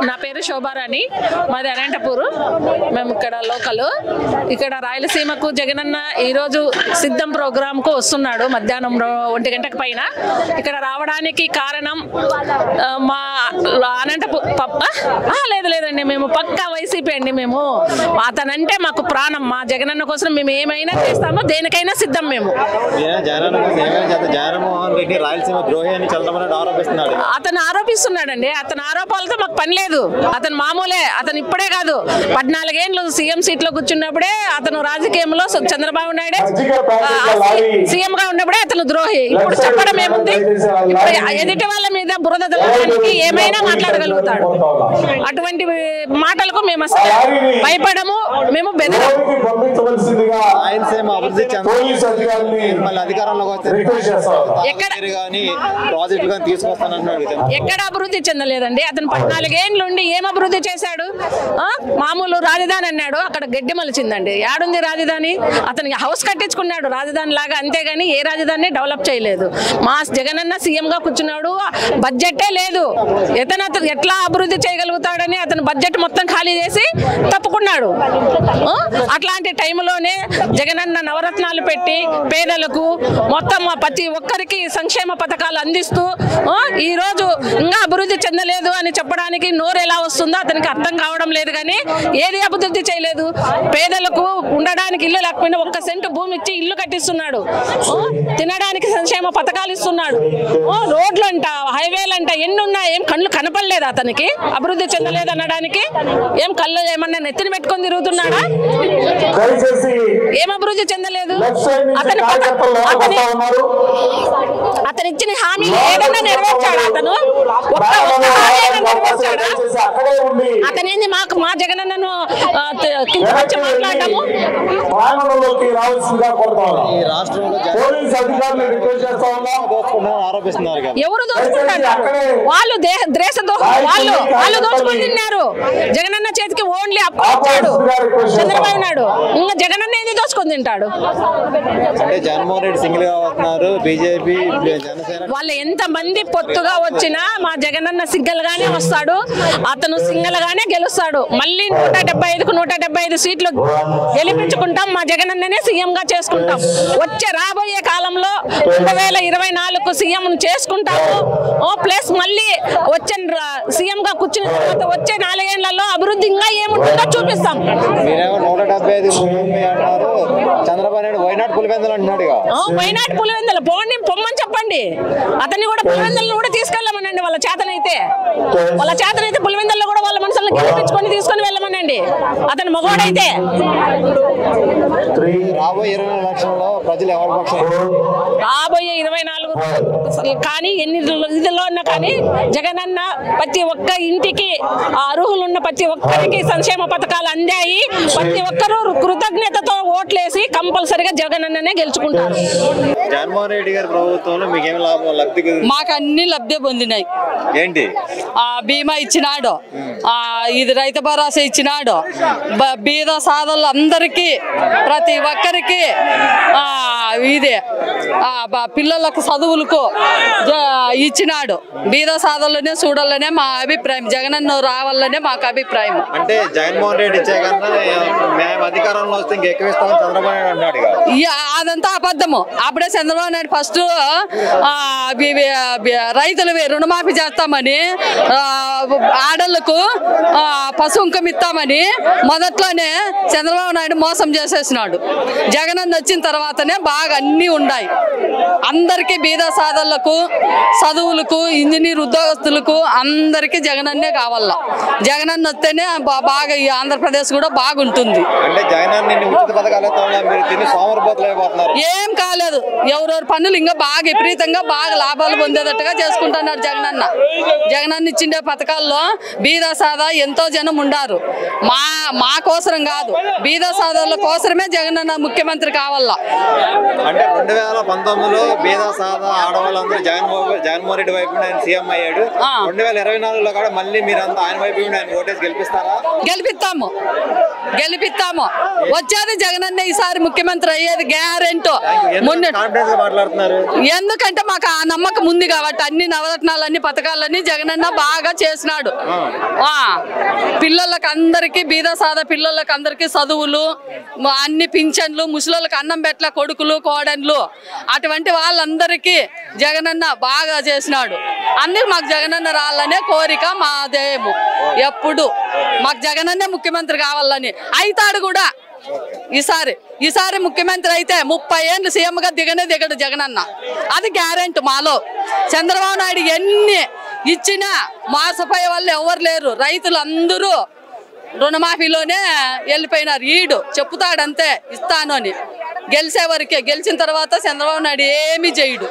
నా పేరు శోభారాణి, మాది అనంతపూర్. మేము ఇక్కడ లోకల్. ఇక్కడ రాయలసీమకు జగనన్న ఈరోజు సిద్ధం ప్రోగ్రాంకు వస్తున్నాడు మధ్యాహ్నం 1 గంటకు పైన. ఇక్కడ రావడానికి కారణం మా అనంతపూర్ లేదండి, మేము పక్కా వైసీపీ అండి. మేము అతనంటే మాకు ప్రాణం. మా జగనన్న కోసం మేము ఏమైనా చేస్తామో, దేనికైనా సిద్ధం. మేము అతను ఆరోపిస్తున్నాడండి. అతని ఆరోపాలతో మాకు పని లేదు. అతను మామూలే. అతను ఇప్పుడే కాదు, 14 ఏళ్ళు సీఎం సీట్లో కూర్చున్నప్పుడే అతను రాజకీయంలో చంద్రబాబు నాయుడే సీఎం గా ఉన్నప్పుడే అతను ద్రోహి. ఇప్పుడు చెప్పడం ఏముంది? ఇప్పుడు ఎదుటి వాళ్ళ మీద బురద జల్లడానికి ఏమైనా మాట్లాడగలుగుతాడు. అటువంటి మాటలకు మేము అసలు భయపడము, మేము బెదరము. ఎక్కడ అభివృద్ధి చెందలేదండి. అతను 14 ఏళ్ళు ఉండి ఏం అభివృద్ధి చేశాడు? మామూలు రాజధాని అన్నాడు, అక్కడ గడ్డి మలిచిందండి. ఏడుంది రాజధాని? అతనికి హౌస్ కట్టించుకున్నాడు రాజధాని లాగా, అంతేగాని ఏ రాజధాని డెవలప్ చేయలేదు. మా జగనన్న సీఎం గా కూర్చున్నాడు, బడ్జెటే లేదు. అతను ఎట్లా అభివృద్ధి చేయగలుగుతాడని అతను బడ్జెట్ మొత్తం ఖాళీ చేసి తప్పుకున్నాడు. అట్లాంటి టైంలోనే జగనన్న నవరత్నాలు పెట్టి పేదలకు మొత్తం ప్రతి ఒక్కరికి సంక్షేమ పథకాలు అందిస్తూ ఈ రోజు ఇంకా అభివృద్ధి చెందలేదు అని చెప్పడానికి నోరు ఎలా వస్తుందో అతనికి అర్థం కావడం లేదు. కానీ ఏది అభివృద్ధి చేయలేదు. పేదలకు ఉండడానికి ఇల్లు లేకపోయినా 1 సెంటు భూమి ఇచ్చి ఇల్లు కట్టిస్తున్నాడు. తినడానికి సంక్షేమ పథకాలు ఇస్తున్నాడు. రోడ్లంట, హైవేలంట ఎన్ని ఉన్నా ఏం కళ్ళు కనపడలేదు అతనికి? అభివృద్ధి చెందలేదు అనడానికి ఏం కళ్ళు ఏమన్నా నెత్తిని పెట్టుకొని తిరుగుతున్నాడా? ఏం అభివృద్ధి చెందలేదు? అతను ఇచ్చిన హామీ ఏదైనా నెరవేర్చాడా? అతను అతనేంది మా జగనన్నను కించపరిచి మాట్లాడటము? ఎవరు దోచుకుంటారు? వాళ్ళు దోచుకొని తిన్నారు. జగనన్న చేతికి ఓన్లీ అప్పు ఇచ్చాడు చంద్రబాబు నాయుడు. ఇంకా జగనన్న ఏంది దోచుకొని తింటాడు? వాళ్ళు ఎంత మంది పొత్తుగా వచ్చినా మా జగనన్న సింగిల్ గానే వస్తాడు. అతను సింగిల్ గానే గెలుస్తాడు. మళ్ళీ 175కు 175 సీట్లు గెలిపించుకుంటాం. మా జగనన్ననే సీఎం గా చేసుకుంటాం. రాబోయే కాలంలో 2024కు సీఎం చేసుకుంటాము. ప్లస్ మళ్ళీ వచ్చే సీఎం గా కూర్చున్న తర్వాత వచ్చే 4 ఏళ్లలో అభివృద్ధి ఇంకా ఏముంటుందో చూపిస్తాం. వైనాడు పులివెందులు పొమ్మని చెప్పండి. అతన్ని కూడా పులివెందులను కూడా తీసుకెళ్ళమనండి. వాళ్ళ చేతనైతే పులివెందుల్లో కూడా వాళ్ళ మనుషులను గెలిపించుకొని తీసుకొని వెళ్ళమనండి. అతను మగవాడైతే. రాబోయే 24 కానీ ఎన్ని ఇదిలో ఉన్నా కానీ జగనన్న ప్రతి ఒక్క ఇంటికి అర్హులున్న ప్రతి ఒక్కరికి సంక్షేమ పథకాలు అందాయి. ప్రతి ఒక్కరూ కృతజ్ఞతతో ఓట్లేసి కంపల్సరిగా జగనన్ననే గెలుచుకుంటారు. జగన్మోహన్ రెడ్డి గారి ప్రభుత్వంలో మీకేం లబ్ధి? మాకు అన్ని లబ్ధి పొందినాయి. ఏంటి? బీమా ఇచ్చినాడు, ఇది రైతు భరోసా ఇచ్చినాడు, బీద సాధలు అందరికీ ప్రతి ఒక్కరికి ఇదే పిల్లలకు చదువులకు ఇచ్చినాడు. బీద సాధనలోనే చూడాలనే మా అభిప్రాయం. జగనన్న రావాలనే మాకు అభిప్రాయం. అంటే జగన్మోహన్ రెడ్డి మేము అధికారంలో వస్తే ఇంకా ఎక్కువ ఇస్తామని చంద్రబాబు నాయుడు అన్నాడు. అదంతా అబద్ధము. అప్పుడే చంద్రబాబు నాయుడు ఫస్ట్ రైతులు రుణమాఫీ చేస్తామని, ఆడళ్లకు పశుంకం ఇస్తామని మొదట్లోనే చంద్రబాబు నాయుడు మోసం చేసేసినాడు. జగనన్న వచ్చిన తర్వాతనే బాగా అన్ని ఉన్నాయి. అందరికీ బీద సాధనలకు, చదువులకు, ఇంజనీర్ ఉద్యోగస్తులకు అందరికీ జగనన్నే కావాల. జగనన్న వస్తేనే బాగా ఈ ఆంధ్రప్రదేశ్ కూడా బాగుంటుంది. ఏం కాలేదు. ఎవరెవరు పనులు ఇంకా బాగా విపరీతంగా బాగా లాభాలు పొందేటట్టుగా చేసుకుంటున్నారు జగనన్న. జగనన్న ఇచ్చిండే పథకాల్లో బీద సాదా ఎంతో జనం ఉండారు. మా కోసరం కాదు, బీద సాదాల కోసమే జగనన్న ముఖ్యమంత్రి కావాలా. అంటే 2019లో బీద సాదా ఆడవాళ్ళందరూ జగన్మోహన్ రెడ్డి వైపు ఆయన సీఎం అయ్యాడు. 2024లో కూడా మళ్ళీ మీరంతా ఆయన వైపు ఆయన ఓటేసి గెలిపిస్తారా? గెలిపిస్తాము. వచ్చేది జగనన్న ఈసారి ముఖ్యమంత్రి అయ్యేది గ్యారెంటీ. మాట్లాడుతున్నారు ఎందుకంటే మాకు ఆ నమ్మకం ఉంది కాబట్టి అన్ని నవరత్నాలన్నీ పథకాలన్నీ జగనన్న బాగా చేసినాడు. పిల్లలకి అందరికి బీద సాదా పిల్లలకి అందరికి చదువులు, అన్ని పింఛన్లు, ముసలిళ్ళకి అన్నం పెట్ల కొడుకులు కోడన్లు, అటువంటి వాళ్ళందరికీ జగనన్న బాగా చేసినాడు. అందుకు మాకు జగనన్న రావాలనే కోరిక మాదేము. ఎప్పుడు మాకు జగనన్నే ముఖ్యమంత్రి కావాలని అవుతాడు కూడా. ఈసారి ముఖ్యమంత్రి అయితే 30 ఏళ్ళు సీఎంగా దిగడు జగనన్న. అది గ్యారెంటీ మాలో. చంద్రబాబు నాయుడు ఎన్ని ఇచ్చినా మోసపోయే వాళ్ళు ఎవరు లేరు. రైతులు అందరూ రుణమాఫీలోనే వెళ్ళిపోయినారు. ఈడు చెప్తాడంతే ఇస్తాను అని. గెలిచే వరకే. గెలిచిన తర్వాత చంద్రబాబు నాయుడు ఏమీ చేయడు.